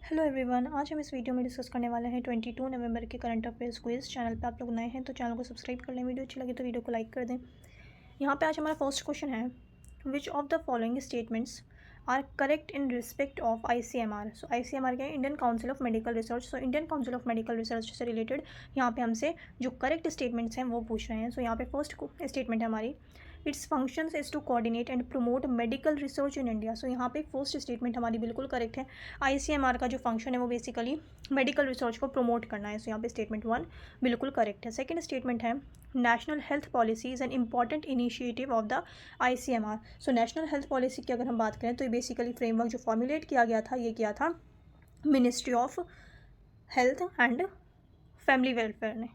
Hello everyone, आज हम इस वीडियो में डिस्कस करने वाले हैं 22 नवंबर के करंट अफेयर्स क्विज। चैनल पे आप लोग नए हैं तो चैनल को सब्सक्राइब कर लें। वीडियो अच्छी लगे तो वीडियो को लाइक कर दें। यहाँ पे आज हमारा फर्स्ट क्वेश्चन है, which of the following statements are correct in respect of ICMR। So ICMR क्या है? Indian council of medical research. So Indian council of medical research से रिलेटेड यहाँ पे हमसे जो करेक्ट स्टेटमेंट्स हैं वो पूछ रहे हैं। सो यहाँ पे फर्स्ट स्टेटमेंट है हमारी, its functions is to coordinate and promote medical research in India. So यहाँ पे फर्स्ट स्टेटमेंट हमारी बिल्कुल करेक्ट है। ICMR का जो फंक्शन है वो बेसिकली मेडिकल रिसर्च को प्रमोट करना है। सो यहाँ पे स्टेटमेंट 1 बिल्कुल करेक्ट है। सेकंड स्टेटमेंट है, national health policy is an important initiative of the ICMR। So national health policy की अगर हम बात करें तो ये बेसिकली फ्रेमवर्क जो फॉर्मुलेट किया गया था, ये किया था ministry of health and family welfare ने।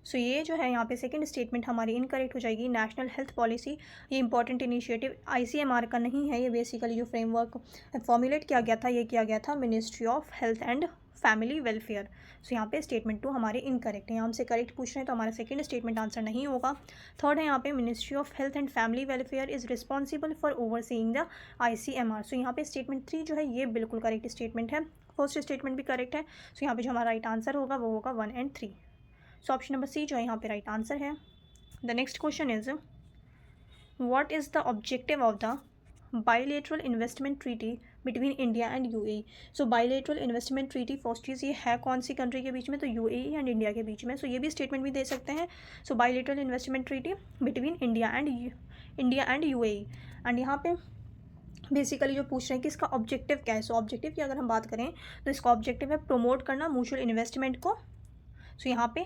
सो ये जो है यहाँ पे सेकंड स्टेटमेंट हमारी इनकरेक्ट हो जाएगी। नेशनल हेल्थ पॉलिसी ये इंपॉर्टेंट इनिशिएटिव ICMR का नहीं है, ये बेसिकली जो फ्रेमवर्क फॉर्मुलेट किया गया था ये किया गया था ministry of health and family welfare. So यहाँ पे स्टेटमेंट 2 हमारे इनकरेक्ट है। यहाँ हमसे करेक्ट पूछ रहे हैं तो हमारा सेकंड स्टेटमेंट आंसर नहीं होगा। थर्ड है यहाँ पे, ministry of health and family welfare is responsible for overseeing the ICMR। सो यहाँ पे स्टेटमेंट 3 जो है ये बिल्कुल करेक्ट स्टेटमेंट है। फर्स्ट स्टेटमेंट भी करेक्ट है। सो यहाँ पे जो हमारा राइट आंसर होगा वो होगा 1 and 3। So option number C जो है यहाँ पे राइट आंसर है। The next question is, what is the objective of the bilateral investment treaty between India and UAE। So bilateral investment treaty first चीज़ ये है कौन सी कंट्री के बीच में? तो UAE एंड इंडिया के बीच में। सो ये भी स्टेटमेंट भी दे सकते हैं। So bilateral investment treaty between India and UAE। And यहाँ पे बेसिकली जो पूछ रहे हैं कि इसका ऑब्जेक्टिव क्या है। सो ऑब्जेक्टिव की अगर हम बात करें तो इसका ऑब्जेक्टिव है प्रमोट करना म्यूचुअल इन्वेस्टमेंट को। सो यहाँ पे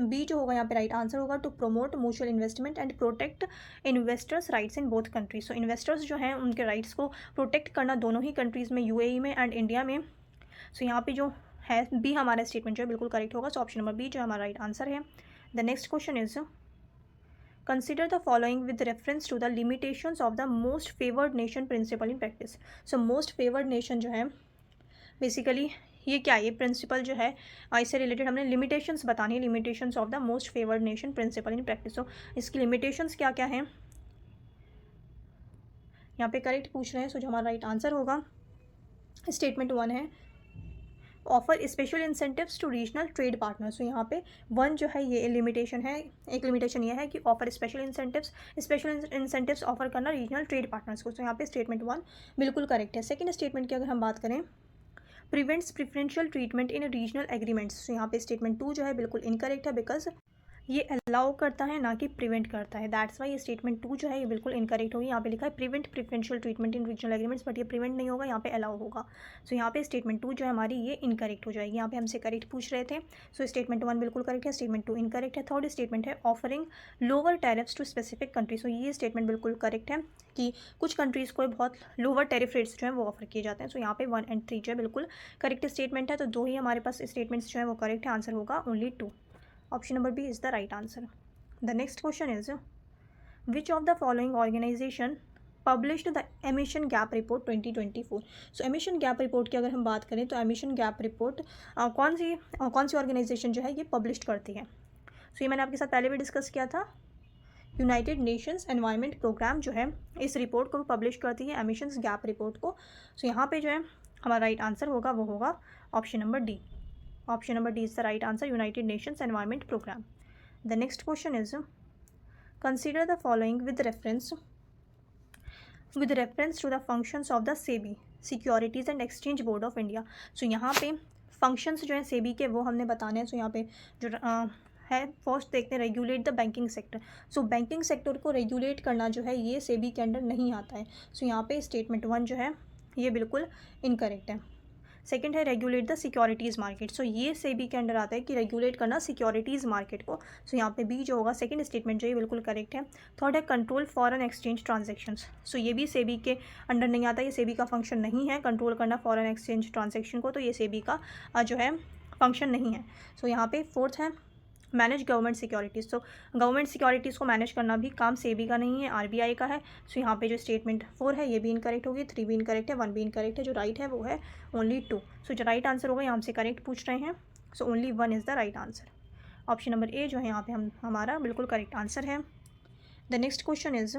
बी जो होगा यहाँ पे राइट आंसर होगा, to promote mutual investment and protect investors rights in both countries. So investors जो हैं उनके राइट्स को प्रोटेक्ट करना दोनों ही कंट्रीज़ में, UAE में एंड इंडिया में। सो यहाँ पे जो है बी हमारा स्टेटमेंट जो है बिल्कुल करेक्ट होगा। सो ऑप्शन नंबर बी जो हमारा राइट आंसर है। The next question is, consider the following with reference to the limitations of the most favoured nation principle in practice. So most favoured nation जो है basically ये क्या है? ये प्रिंसिपल जो है इससे रिलेटेड हमने लिमिटेशंस बतानी है, limitations of the most favoured nation principle in practice. So इसकी लिमिटेशंस क्या क्या हैं यहाँ पे करेक्ट पूछ रहे हैं। सो जो हमारा राइट आंसर होगा स्टेटमेंट 1 है, offer special incentives to regional trade partner. So यहाँ पे 1 जो है ये लिमिटेशन है। एक लिमिटेशन ये है कि ऑफर स्पेशल इंसेंटिव्स ऑफर करना रीजनल ट्रेड पार्टनर्स को। सो यहाँ पे स्टेटमेंट 1 बिल्कुल करेक्ट है। सेकेंड स्टेटमेंट की अगर हम बात करें, प्रिवेंट्स प्रिफरेंशियल ट्रीटमेंट इन रीजनल एग्रीमेंट्स। तो यहाँ पे स्टेटमेंट 2 जो है बिल्कुल इनकरेक्ट है, बिकॉज ये अलाउ करता है ना कि प्रिवेंट करता है। दैट्स वाई ये स्टेटमेंट 2 जो है ये बिल्कुल इनकरेक्ट होगी। यहाँ पे लिखा है prevent preferential treatment in regional agreements, but ये प्रिवेंट नहीं होगा, यहाँ पे अलाउ होगा। सो यहाँ पे स्टेटमेंट 2 जो है हमारी ये इनकरेक्ट हो जाएगी। यहाँ पे हमसे करेक्ट पूछ रहे थे। सो स्टेटमेंट 1 बिल्कुल करेक्ट है, स्टेटमेंट 2 इनकरेक्ट है। थर्ड स्टेटमेंट है, offering lower tariffs to specific country. So ये स्टेटमेंट बिल्कुल करेक्ट है कि कुछ कंट्रीज़ को बहुत लोअर टैरिफ रेट्स जो है वो ऑफर किए जाते हैं। सो यहाँ पे 1 and 3 जो है बिल्कुल करेक्ट स्टेटमेंट है। तो 2 ही हमारे पास स्टेटमेंट्स जो है वो करेक्ट है। आंसर होगा only 2। Option number B is the right answer. The next question is, which of the following organization published the emission gap report 2024। So emission gap report की अगर हम बात करें तो emission gap report कौन सी organisation जो है ये पब्लिश करती है? सो ये मैंने आपके साथ पहले भी डिस्कस किया था। यूनाइटेड नेशंस एनवायरनमेंट प्रोग्राम जो है इस रिपोर्ट को पब्लिश करती है, एमिशंस गैप रिपोर्ट को। सो यहाँ पे जो है हमारा राइट आंसर होगा वो होगा option number D. Option number D is the right answer, united nations environment programme. The next question is, consider the following with reference to the functions of the SEBI, Securities and Exchange Board of India। सो यहाँ पे functions जो है SEBI के वो हमने बताने हैं। So यहाँ पे जो है फर्स्ट देखते हैं, regulate the banking sector. So banking sector को रेगुलेट करना जो है ये SEBI के अंडर नहीं आता है। सो यहाँ पे स्टेटमेंट 1 जो है ये बिल्कुल इनकरेक्ट है। सेकंड है, रेगुलेट द सिक्योरिटीज़ मार्केट। सो ये SEBI के अंडर आता है कि रेगुलेट करना सिक्योरिटीज़ मार्केट को। सो यहाँ पे बी जो होगा सेकंड स्टेटमेंट जो ये बिल्कुल करेक्ट है। थर्ड है, कंट्रोल फॉरेन एक्सचेंज ट्रांजेक्शंस। सो ये भी SEBI के अंडर नहीं आता, ये SEBI का फंक्शन नहीं है कंट्रोल करना फॉरेन एक्सचेंज ट्रांजेक्शन को, तो ये SEBI का जो है फंक्शन नहीं है। सो यहाँ पे फोर्थ है, मैनेज गवर्नमेंट सिक्योरिटीज़। तो गवर्नमेंट सिक्योरिटीज़ को मैनेज करना भी काम SEBI का नहीं है, RBI का है। सो यहाँ पे जो स्टेटमेंट 4 है ये भी इनकरेक्ट होगी, 3 भी इनकरेक्ट है, 1 भी इनकरेक्ट है। जो राइट है वो है ओनली 2। सो जो राइट आंसर होगा यहाँ हमसे करेक्ट पूछ रहे हैं। So only 1 is the right answer. Option number A जो है यहाँ पे हमारा बिल्कुल करेक्ट आंसर है। The next question is,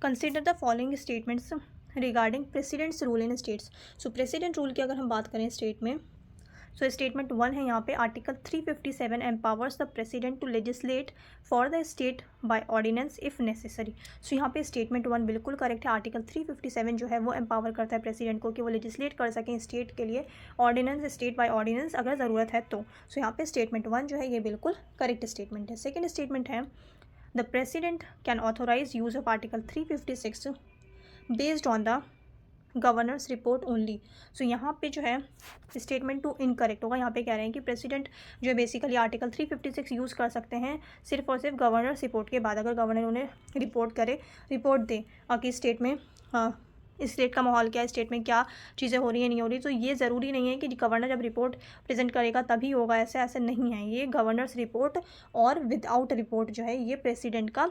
consider the following statements regarding presidents rule in states. So president rule की अगर हम बात करें स्टेट में, सो स्टेटमेंट 1 है यहाँ पे, article 357 empowers the president to legislate for the state by ordinance if necessary. So यहाँ पे स्टेटमेंट 1 बिल्कुल करेक्ट है। आर्टिकल 357 जो है वो एम्पावर करता है प्रेसिडेंट को कि वो लेजिस्लेट कर सकें स्टेट के लिए ऑर्डिनेंस, स्टेट बाय ऑर्डिनेंस अगर ज़रूरत है तो। सो यहाँ पे स्टेटमेंट 1 जो है ये बिल्कुल करेक्ट स्टेटमेंट है। सेकेंड स्टेटमेंट है, the president can authorise use of article 356 based on the governor's report only. So यहाँ पे जो है स्टेटमेंट 2 इनकरेक्ट होगा। यहाँ पे कह रहे हैं कि प्रेसिडेंट जो है बेसिकली आर्टिकल 356 यूज़ कर सकते हैं सिर्फ और सिर्फ गवर्नर्स रिपोर्ट के बाद, अगर गवर्नर उन्हें रिपोर्ट दे कि स्टेट में स्टेट का माहौल क्या है, स्टेट में क्या चीज़ें हो रही हैं नहीं हो रही। तो ये ज़रूरी नहीं है कि गवर्नर जब रिपोर्ट प्रेजेंट करेगा तभी होगा, ऐसे नहीं है। ये गवर्नर्स रिपोर्ट और विदाउट रिपोर्ट जो है ये प्रेसिडेंट का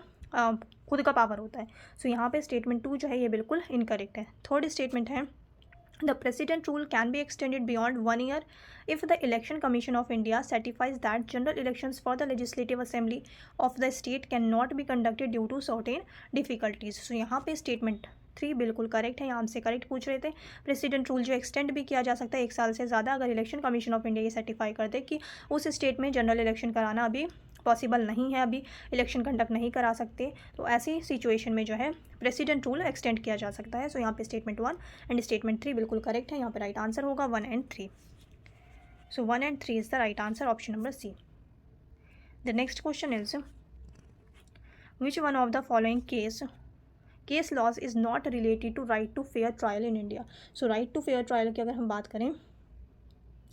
खुद का पावर होता है। सो यहाँ पे स्टेटमेंट 2 जो है ये बिल्कुल इनकरेक्ट है। थर्ड स्टेटमेंट है, the president rule can be extended beyond 1 year if the election commission of India certifies that general elections for the legislative assembly of the state can not be conducted due to certain difficulties. So यहाँ पे statement 3 बिल्कुल correct है। यहाँ हमसे correct पूछ रहे थे, president rule जो एक्सटेंड भी किया जा सकता है 1 साल से ज़्यादा अगर इलेक्शन कमीशन ऑफ इंडिया ये सर्टिफाई कर दे कि उस स्टेट में जनरल इलेक्शन कराना अभी पॉसिबल नहीं है, अभी इलेक्शन कंडक्ट नहीं करा सकते। तो ऐसी सिचुएशन में जो है प्रेसिडेंट रूल एक्सटेंड किया जा सकता है। सो यहाँ पे स्टेटमेंट 1 एंड स्टेटमेंट 3 बिल्कुल करेक्ट है। यहाँ पे राइट आंसर होगा 1 and 3। So 1 and 3 is the right answer, option number C. The next question is, which one of the following case laws is not related to right to fair trial in India. So right to fair trial की अगर हम बात करें,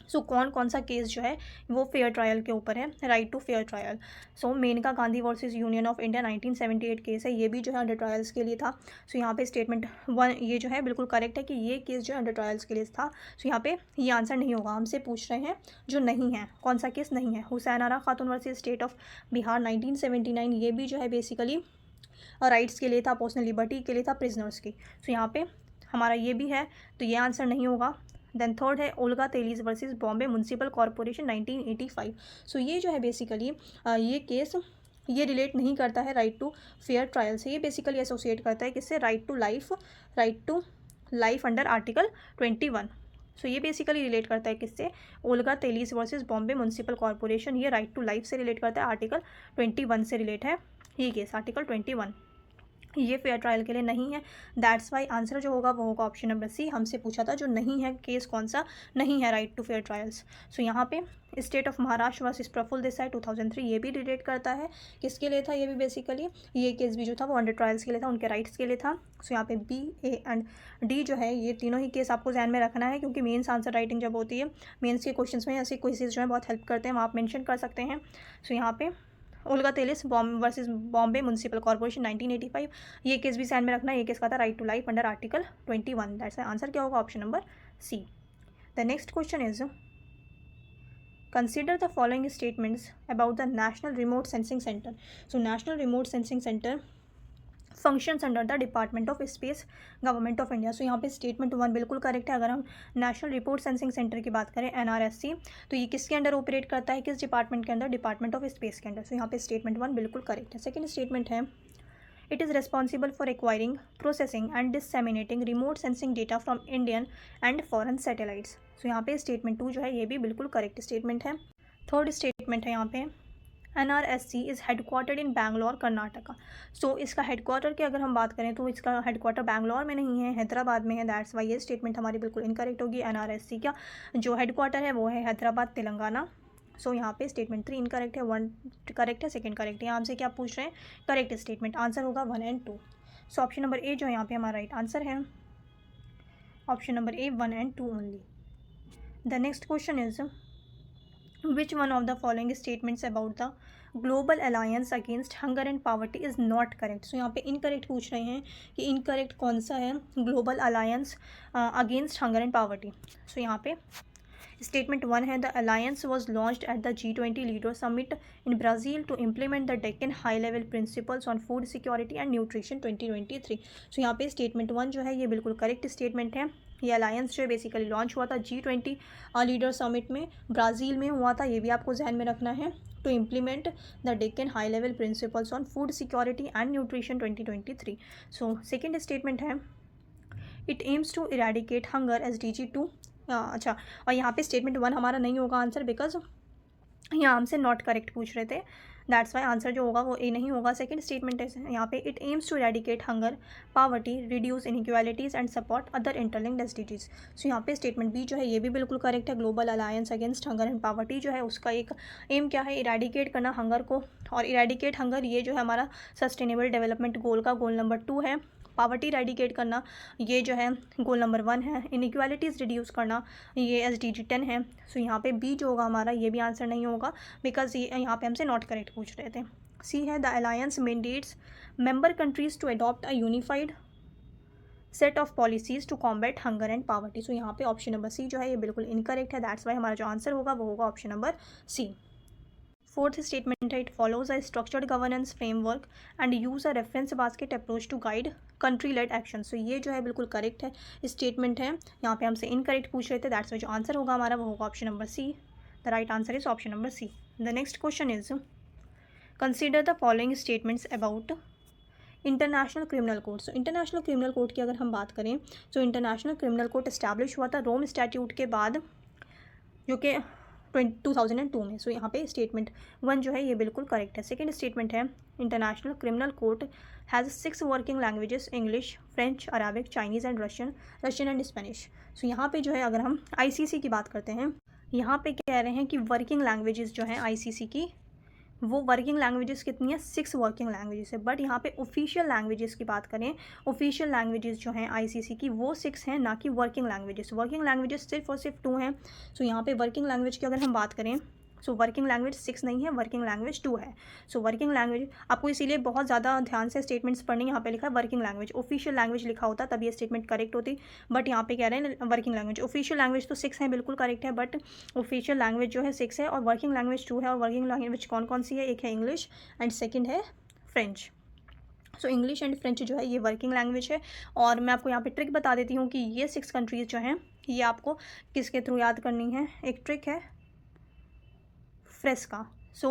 सो कौन सा case जो है वो फेयर ट्रायल के ऊपर है, right to fair trial. So Menaka Gandhi versus union of India 1978 case है, ये भी जो है अंडर ट्रायल्स के लिए था। सो यहाँ पे स्टेटमेंट 1 ये जो है बिल्कुल करेक्ट है कि ये केस जो है अंडर ट्रायल्स के लिए था। सो यहाँ पे ये आंसर नहीं होगा, हमसे पूछ रहे हैं जो नहीं है, कौन सा केस नहीं है। हुसैन आरा खातून वर्सेस स्टेट ऑफ बिहार 1979, ये भी जो है बेसिकली राइट्स के लिए था, पर्सनल लिबर्टी के लिए था, प्रिजनर्स की। सो यहाँ पे हमारा ये भी है, तो ये आंसर नहीं होगा। देन थर्ड है Olga Tellis versus Bombay municipal corporation 1985। So ये जो है बेसिकली ये केस ये रिलेट नहीं करता है राइट टू फेयर ट्रायल से, ये बेसिकली एसोसिएट करता है किससे, right to life under article 21। So ये बेसिकली रिलेट करता है किससे, Olga Tellis versus Bombay municipal corporation, ये राइट टू लाइफ से रिलेट करता है, आर्टिकल 21 से रिलेट है ये केस, आर्टिकल 21। ये फेयर ट्रायल के लिए नहीं है, दैट्स वाई आंसर जो होगा वो होगा ऑप्शन नंबर सी। हमसे पूछा था जो नहीं है केस कौन सा नहीं है right to fair trials. So यहाँ पे state of Maharashtra versus Prafulla Desai 2003, ये भी रिलेट करता है किसके लिए था, ये भी बेसिकली ये केस भी जो था वो अंडर ट्रायल्स के लिए था, उनके राइट्स के लिए था। सो यहाँ पे बी, ए एंड डी जो है ये तीनों ही केस आपको ध्यान में रखना है, क्योंकि मेन्स आंसर राइटिंग जब होती है मेन्स के क्वेश्चन में ऐसे क्वेश्चन जो है बहुत हेल्प करते हैं, वहाँ आप मेंशन कर सकते हैं। सो यहाँ पे Olga Tellis versus Bombay municipal corporation 1985, ये केस भी ध्यान में रखना है, ये केस का था right to life under article 21, that's answer क्या होगा, option number C. The next question is, consider the following statements about the national remote sensing centre. So national remote sensing centre functions under the department of space government of India. So यहाँ पे statement 1 बिल्कुल correct है। अगर हम national report sensing centre की बात करें NRSC, तो ये किसके अंडर ऑपरेट करता है, किस डिपार्टमेंट के अंदर, डिपार्टमेंट ऑफ स्पेस के अंदर। सो यहाँ पे स्टेटमेंट 1 बिल्कुल करेक्ट है। सेकेंड स्टेटमेंट है, it is responsible for acquiring, processing and disseminating remote sensing data from Indian and foreign satellites. So यहाँ पे स्टेटमेंट 2 जो है ये भी बिल्कुल करेक्ट स्टेटमेंट है। थर्ड स्टेटमेंट है यहाँ पे, NRSC is headquartered in Bangalore Karnataka. So इसका हेडक्वार्टर की अगर हम बात करें तो इसका हेडक्वार्टर बैंगलोर में नहीं है, हैदराबाद में है, दैट्स वाई ये स्टेटमेंट हमारी बिल्कुल इनकरेक्ट होगी। NRSC का जो हेडक्वार्टर है वो है हैदराबाद, तेलंगाना। सो यहाँ पे स्टेटमेंट 3 इनकरेक्ट है, 1 करेक्ट है, सेकंड करेक्ट है। यहाँ हमसे क्या पूछ रहे हैं, करेक्ट स्टेटमेंट, आंसर होगा 1 and 2। So option number A जो यहाँ पे हमारा राइट आंसर है, option number A 1 and 2 only. The next question is, which one of the following statements about the global alliance against hunger and poverty is not correct। सो यहाँ पे incorrect पूछ रहे हैं कि इनकरेक्ट कौन सा है, global alliance against hunger and poverty. So यहाँ पे स्टेटमेंट 1 है, the alliance was launched at the G20 leader summit in Brazil to implement the Deccan high level principles on food security and nutrition 2023। So यहाँ पे statement 1 जो है ये बिल्कुल correct statement है। ये अलायंस जो है बेसिकली लॉन्च हुआ था G20 लीडर समिट में, ब्राज़ील में हुआ था, ये भी आपको ध्यान में रखना है, to implement the Deccan high level principles on food security and nutrition 2023। So second statement है, it aims to eradicate hunger SDG 2। अच्छा, और यहाँ पे स्टेटमेंट 1 हमारा नहीं होगा आंसर, बिकॉज यहाँ हमसे नॉट करेक्ट पूछ रहे थे, दैट्स वाई आंसर जो होगा वो ए नहीं होगा। सेकंड स्टेटमेंट है यहाँ पे, it aims to eradicate hunger, poverty, reduce inequalities and support other interlinked SDGs। So यहाँ पे स्टेटमेंट बी जो है ये भी बिल्कुल करेक्ट है। Global alliance against hunger and poverty जो है उसका एक एम क्या है, इरेडिकेट करना हंगर को, और इरेडिकेट हंगर ये जो है हमारा सस्टेनेबल डेवलपमेंट गोल का गोल नंबर 2 है। पावर्टी इरेडिकेट करना ये जो है गोल नंबर 1 है। इनइक्वालिटीज़ रिड्यूस करना ये SDG 10 है। सो यहाँ पे बी जो होगा हमारा ये भी आंसर नहीं होगा, बिकॉज ये यहाँ पे हमसे नॉट करेक्ट पूछ रहे थे। सी है, the alliance mandates member countries to adopt a unified set of policies to combat hunger and poverty. So यहाँ पे ऑप्शन नंबर सी जो है ये बिल्कुल इनकरेक्ट है, दैट्स वाई हमारा जो आंसर होगा वो होगा option number C. Fourth statement है, it follows a structured governance framework and use a reference basket approach to guide country led action. So ये जो है बिल्कुल करेक्ट है स्टेटमेंट है, यहाँ पे हमसे इनकरेक्ट पूछ रहे थे, दैट्स वाई जो आंसर होगा हमारा वो होगा option number C. The right answer is option number C. The next question is, consider the following statements about international criminal code. So international criminal code की अगर हम बात करें, तो इंटरनेशनल क्रिमिनल कोड इस्टेब्लिश हुआ था रोम स्टैट्यूट के बाद, जो कि 2002 में। सो यहाँ पे स्टेटमेंट 1 जो है ये बिल्कुल करेक्ट है। सेकंड स्टेटमेंट है, international criminal court has 6 working languages, English, French, Arabic, Chinese and Russian and Spanish. So यहाँ पे जो है अगर हम ICC की बात करते हैं, यहाँ पे कह रहे हैं कि वर्किंग लैंग्वेजेस जो हैं ICC की, वो वर्किंग लैंग्वेजेस कितनी है, 6 वर्किंग लैंग्वेजेस है। बट यहाँ पे ऑफिशियल लैंग्वेजेस की बात करें, ऑफिशियल लैंग्वेजेस जो हैं ICC की वो 6 हैं, ना कि वर्किंग लैंग्वेजेस। वर्किंग लैंग्वेजेस सिर्फ और सिर्फ 2 हैं। सो यहाँ पे वर्किंग लैंग्वेज की अगर हम बात करें, सो वर्किंग लैंग्वेज 6 नहीं है, वर्किंग लैंग्वेज 2 है। सो वर्किंग लैंग्वेज आपको इसीलिए बहुत ज़्यादा ध्यान से स्टेटमेंट्स पढ़नी, यहाँ पे लिखा है वर्किंग लैंग्वेज, ऑफिशियल लैंग्वेज लिखा होता तब ये स्टेटमेंट करेक्ट होती, बट यहाँ पे कह रहे हैं वर्किंग लैंग्वेज। ऑफिशियल लैंग्वेज तो 6 है, बिल्कुल करेक्ट है, बट ऑफिशियल लैंग्वेज जो है 6 है और वर्किंग लैंग्वेज 2 है। और वर्किंग लैंग्वेज कौन कौन सी है, एक है इंग्लिश एंड सेकेंड है French. So English and French जो है ये वर्किंग लैंग्वेज है। और मैं आपको यहाँ पे ट्रिक बता देती हूँ कि ये 6 कंट्रीज़ जो हैं ये आपको किसके थ्रू याद करनी है। एक ट्रिक है फ्रेस्का। सो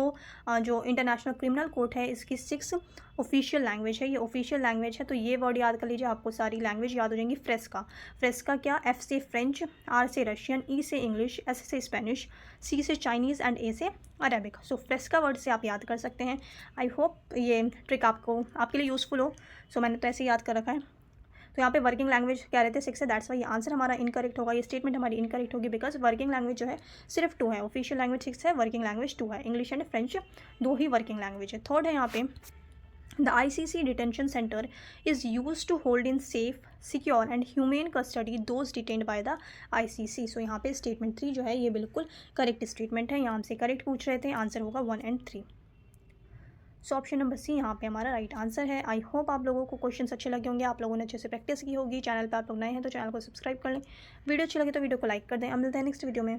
जो इंटरनेशनल क्रिमिनल कोर्ट है इसकी 6 ऑफिशियल लैंग्वेज है, ये ऑफिशियल लैंग्वेज है, तो ये वर्ड याद कर लीजिए, आपको सारी लैंग्वेज याद हो जाएंगी। फ्रेस्का, फ्रेस्का क्या, F से फ्रेंच, R से रशियन, E से इंग्लिश, S से स्पेनिश, C से चाइनीज़ एंड A से अरेबिक। सो फ्रेस्का वर्ड से आप याद कर सकते हैं। आई होप ये ट्रिक आपके लिए यूज़फुल हो। सो मैंने तो ऐसे याद कर रखा है। तो यहाँ पे वर्किंग लैंग्वेज कह रहे थे 6 है, दैट्स वाई ये आंसर हमारा इनकरेक्ट होगा, ये स्टेटमेंट हमारी इनकरेक्ट होगी, बिकॉज वर्किंग लैंग्वेज जो है सिर्फ 2 है, ऑफिशियल लैंग्वेज 6 है, वर्किंग लैंग्वेज 2 है। इंग्लिश एंड फ्रेंच 2 ही वर्किंग लैंग्वेज है। थर्ड है यहाँ पे, the ICC detention centre is use to hold in safe, secure and humane custody those detained by the ICC। So यहाँ पे स्टेटमेंट 3 जो है ये बिल्कुल करेक्ट स्टेटमेंट है, यहाँ से करेक्ट पूछ रहे थे, आंसर होगा 1 और 3। सो ऑप्शन नंबर सी यहाँ पे हमारा राइट आंसर है। आई होप आप लोगों को क्वेश्चंस अच्छे लगे होंगे, आप लोगों ने अच्छे से प्रैक्टिस की होगी। चैनल पे आप लोग नए हैं तो चैनल को सब्सक्राइब कर लें, वीडियो अच्छी लगे तो वीडियो को लाइक कर दें। अब मिलते हैं नेक्स्ट वीडियो में।